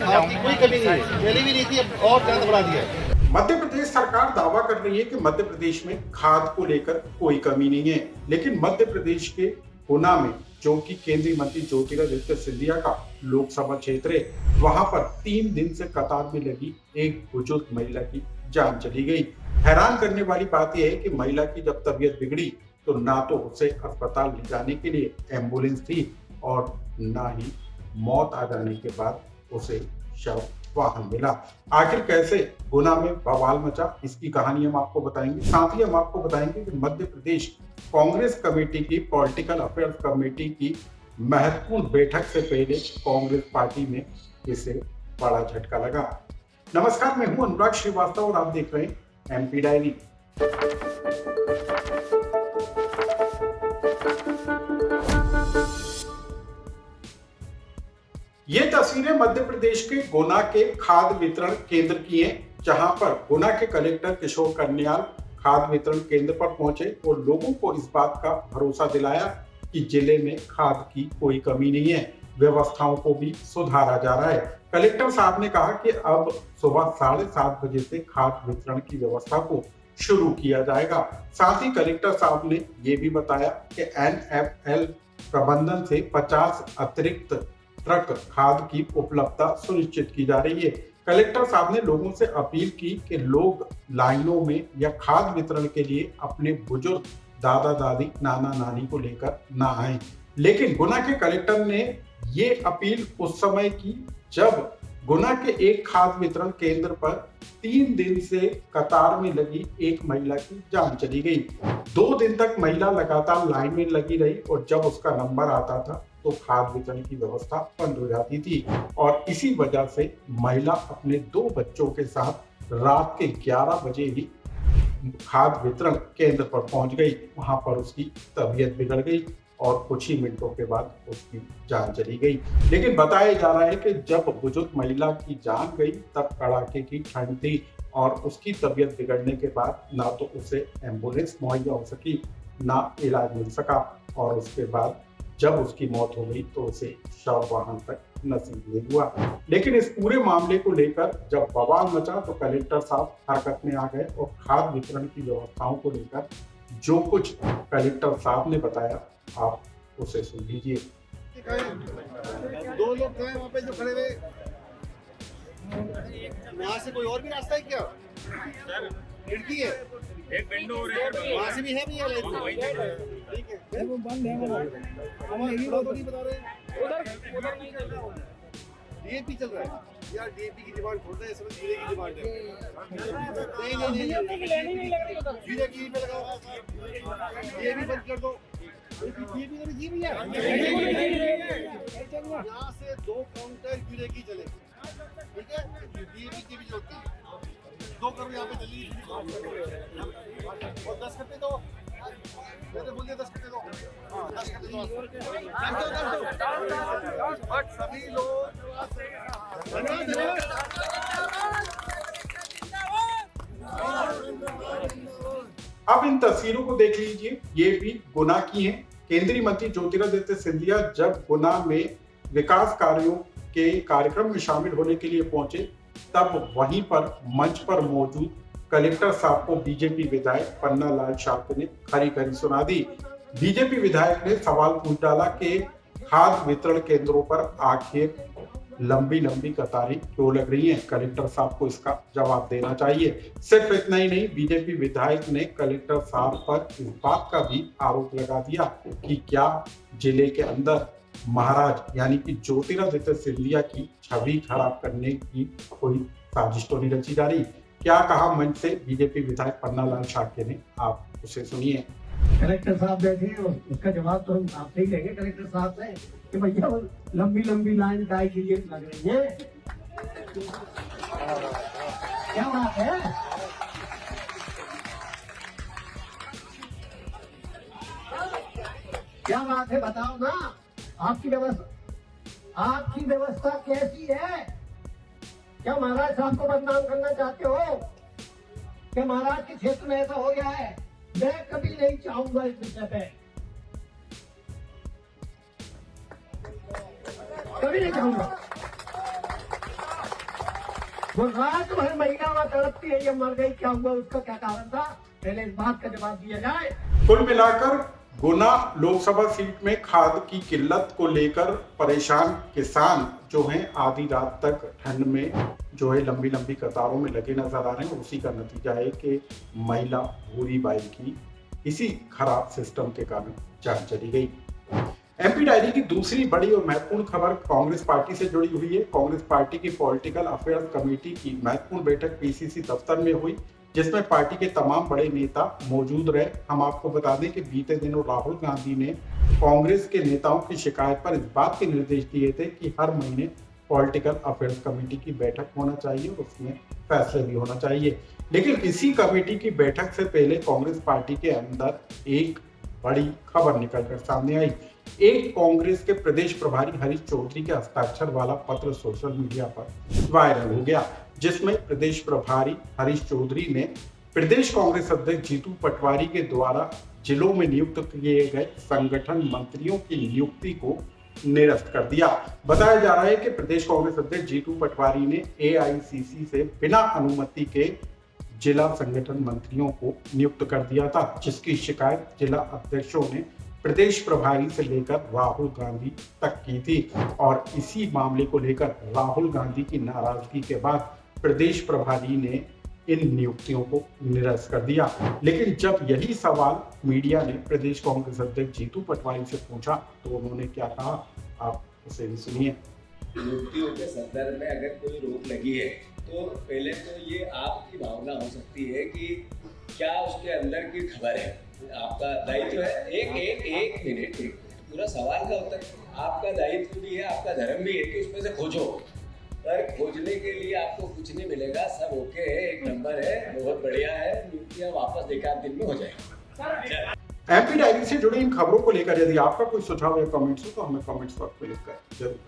खाद की कोई कमी नहीं है, पहले भी नहीं थी, अब और ज्यादा बढ़ा दिया है। मध्य प्रदेश सरकार दावा कर रही है कि मध्य प्रदेश में खाद को लेकर कोई कमी नहीं है, लेकिन मध्य प्रदेश के गुना में, जो कि केंद्रीय मंत्री ज्योतिरादित्य सिंधिया का लोकसभा क्षेत्र है, वहां पर 3 दिन से कतार में लगी एक बुजुर्ग महिला की जान चली गई। हैरान करने वाली बात यह है कि महिला की जब तबीयत बिगड़ी तो ना तो उसे अस्पताल ले जाने के लिए एम्बुलेंस थी और ना ही मौत आ जाने के बाद उसे शव वाहन मिला। आखिर कैसे गुना में बवाल मचा, इसकी कहानी हम आपको बताएंगे। साथ ही हम आपको बताएंगे कि मध्य प्रदेश कांग्रेस कमेटी की पॉलिटिकल अफेयर्स कमेटी की महत्वपूर्ण बैठक से पहले कांग्रेस पार्टी में इसे बड़ा झटका लगा। नमस्कार, मैं हूं अनुराग श्रीवास्तव और आप देख रहे हैं एमपी डायरी। ये तस्वीरें मध्य प्रदेश के गुना के खाद वितरण केंद्र की हैं, जहां पर गुना के कलेक्टर किशोर करन्याल खाद वितरण केंद्र पर पहुंचे और लोगों को इस बात का भरोसा दिलाया कि जिले में खाद की कोई कमी नहीं है, व्यवस्थाओं को भी सुधारा जा रहा है। कलेक्टर साहब ने कहा कि अब सुबह 7:30 बजे से खाद वितरण की व्यवस्था को शुरू किया जाएगा। साथ ही कलेक्टर साहब ने ये भी बताया कि NFL प्रबंधन से 50 अतिरिक्त ट्रक खाद की उपलब्धता सुनिश्चित की जा रही है। कलेक्टर साहब ने लोगों से अपील की कि लोग लाइनों में या खाद वितरण के लिए अपने बुजुर्ग दादा दादी नाना नानी को लेकर ना आए। लेकिन गुना के कलेक्टर ने ये अपील उस समय की जब गुना के एक खाद वितरण केंद्र पर 3 दिन से कतार में लगी एक महिला की जान चली गई। 2 दिन तक महिला लगातार लाइन में लगी रही और जब उसका नंबर आता था तो खाद वितरण की व्यवस्था बंद हो जाती थी और इसी वजह से महिला अपने 2 बच्चों के साथ रात के 11 बजे ही खाद वितरण केंद्र पर पहुंच गई। वहां पर उसकी तबीयत बिगड़ गई और कुछ ही मिनटों के बाद उसकी जान चली गई। लेकिन बताया जा रहा है कि जब बुजुर्ग महिला की जान गई तब कड़ाके की ठंड थी और उसकी तबीयत बिगड़ने के बाद ना तो उसे एम्बुलेंस मुहैया हो सकी, ना इलाज मिल सका और उसके बाद जब उसकी मौत हो गई तो उसे शव वाहन तक नसीब नहीं हुआ। लेकिन इस पूरे मामले को लेकर जब बवाल मचा तो कलेक्टर साहब हरकत में आ गए और खाद वितरण की व्यवस्थाओं को लेकर जो कुछ कलेक्टर साहब ने बताया आप उसे सुन लीजिए। 2 लोग थे वहाँ पे जो खड़े हुए, वहाँ से कोई और भी रास्ता है क्या? खिड़की है, एक विंडो और एक वहाँ से भी है भैया लाइन। ठीक है, वो बंद है हमारा थोड़ा तो नहीं बता रहे। उधर नहीं चल रहा, डीएपी चल रहा है यार। डीएपी की डिमांड छोड़ दे, इसमें जीरे की डिमांड है। नहीं जीरे की पे लगाओ, डीएपी बंद कर दो। डीएपी तो जी भैया, यहाँ से 2 काउंटर जीरे की चले, ठीक है? डीएपी की भी जरूरत है, 2 करोड़ यहाँ पे चली और 10 कट्टे दो, मैंने बोल दिया 10 कट्टे दो। हाँ 10 कट्टे दो, सभी लोग अब इन तस्वीरों को देख लीजिए, ये भी गुना की हैं। केंद्रीय मंत्री ज्योतिरादित्य सिंधिया जब गुना में विकास कार्यों के कार्यक्रम में शामिल होने के लिए पहुंचे तब वहीं पर मंच पर मौजूद कलेक्टर साहब को बीजेपी विधायक पन्ना लाल शाह ने खरी खरी सुना दी। बीजेपी विधायक ने सवाल पूछ डाला कि खाद वितरण केंद्रों पर आखिर लंबी लंबी कतारें क्यों लग रही हैं। कलेक्टर साहब को इसका जवाब देना चाहिए। सिर्फ इतना ही नहीं, बीजेपी विधायक ने कलेक्टर साहब पर इस बात का भी आरोप लगा दिया कि क्या जिले के अंदर महाराज यानी कि ज्योतिरादित्य सिंधिया की छवि खराब करने की कोई साजिश तो नहीं रची जा रही। क्या कहा मंच से बीजेपी विधायक पन्ना लाल शाक्य ने, आप उसे सुनिए। कलेक्टर साहब बैठे हैं, उसका जवाब तो हम आपसे ही लेंगे कलेक्टर साहब से कि भैया लंबी लंबी लाइन काय के लिए लग रही है। क्या बात है? क्या बात है बताओ ना। आपकी व्यवस्था कैसी है? क्या महाराज साहब को बदनाम करना चाहते हो? क्या महाराज के क्षेत्र में ऐसा हो गया है? मैं कभी नहीं चाहूंगा इस विषय पे, कभी नहीं चाहूंगा। वो रात भर महिला वहां तड़पती है, ये मर गई, क्या हुआ, उसका क्या कारण था, पहले इस बात का जवाब दिया जाए। कुल मिलाकर गुना लोकसभा सीट में खाद की किल्लत को लेकर परेशान किसान जो हैं आधी रात तक ठंड में जो है लंबी लंबी कतारों में लगे नजर आ रहे हैं। उसी का नतीजा है कि महिला भूरी बाई की इसी खराब सिस्टम के कारण जान चली गई। एमपी डायरी की दूसरी बड़ी और महत्वपूर्ण खबर कांग्रेस पार्टी से जुड़ी हुई है। कांग्रेस पार्टी की पॉलिटिकल अफेयर्स कमेटी की महत्वपूर्ण बैठक पीसीसी दफ्तर में हुई, जिसमें पार्टी के तमाम बड़े नेता मौजूद रहे। हम आपको बता दें कि बीते दिनों राहुल गांधी ने कांग्रेस के नेताओं की शिकायत पर इस बात के निर्देश दिए थे कि हर महीने पॉलिटिकल अफेयर्स कमेटी की बैठक होना चाहिए और उसमें फैसले भी होना चाहिए। लेकिन इसी कमेटी की बैठक से पहले कांग्रेस पार्टी के अंदर एक बड़ी खबर निकलकर सामने आई। एक कांग्रेस के प्रदेश प्रभारी हरीश चौधरी के हस्ताक्षर वाला पत्र सोशल मीडिया पर वायरल हो गया, जिसमें प्रदेश प्रभारी हरीश चौधरी ने प्रदेश कांग्रेस अध्यक्ष जीतू पटवारी के द्वारा जिलों में नियुक्त किए गए संगठन मंत्रियों की नियुक्ति को निरस्त कर दिया। बताया जा रहा है कि प्रदेश कांग्रेस अध्यक्ष जीतू पटवारी ने एआईसीसी से बिना अनुमति के जिला संगठन मंत्रियों को नियुक्त कर दिया था, जिसकी शिकायत जिला अध्यक्षों ने प्रदेश प्रभारी से लेकर राहुल गांधी तक की थी। और इसी मामले को लेकर राहुल गांधी की नाराजगी के बाद प्रदेश प्रभारी ने इन नियुक्तियों को निरस्त कर दिया। लेकिन जब यही सवाल मीडिया ने प्रदेश कांग्रेस अध्यक्ष जीतू पटवारी से पूछा तो उन्होंने क्या कहा, आप उसे भी सुनिए। नियुक्तियों के संदर्भ में अगर कोई रोक लगी है तो पहले तो ये आपकी भावना हो सकती है कि क्या उसके अंदर की खबर है, आपका दायित्व है। एक मिनट पूरा सवाल का उत्तर, आपका दायित्व भी है, आपका धर्म भी है कि उसमें से खोजो, पर खोजने के लिए आपको कुछ नहीं मिलेगा, सब ओके है, एक नंबर है, बहुत बढ़िया है, नियुक्तियां वापस एक आध दिन में हो जाएगी। एमपी डायरी से जुड़ी इन खबरों को लेकर यदि आपका कोई सुझाव या कमेंट्स हो तो हमें कमेंट्स बॉक्स में लिखकर जरूर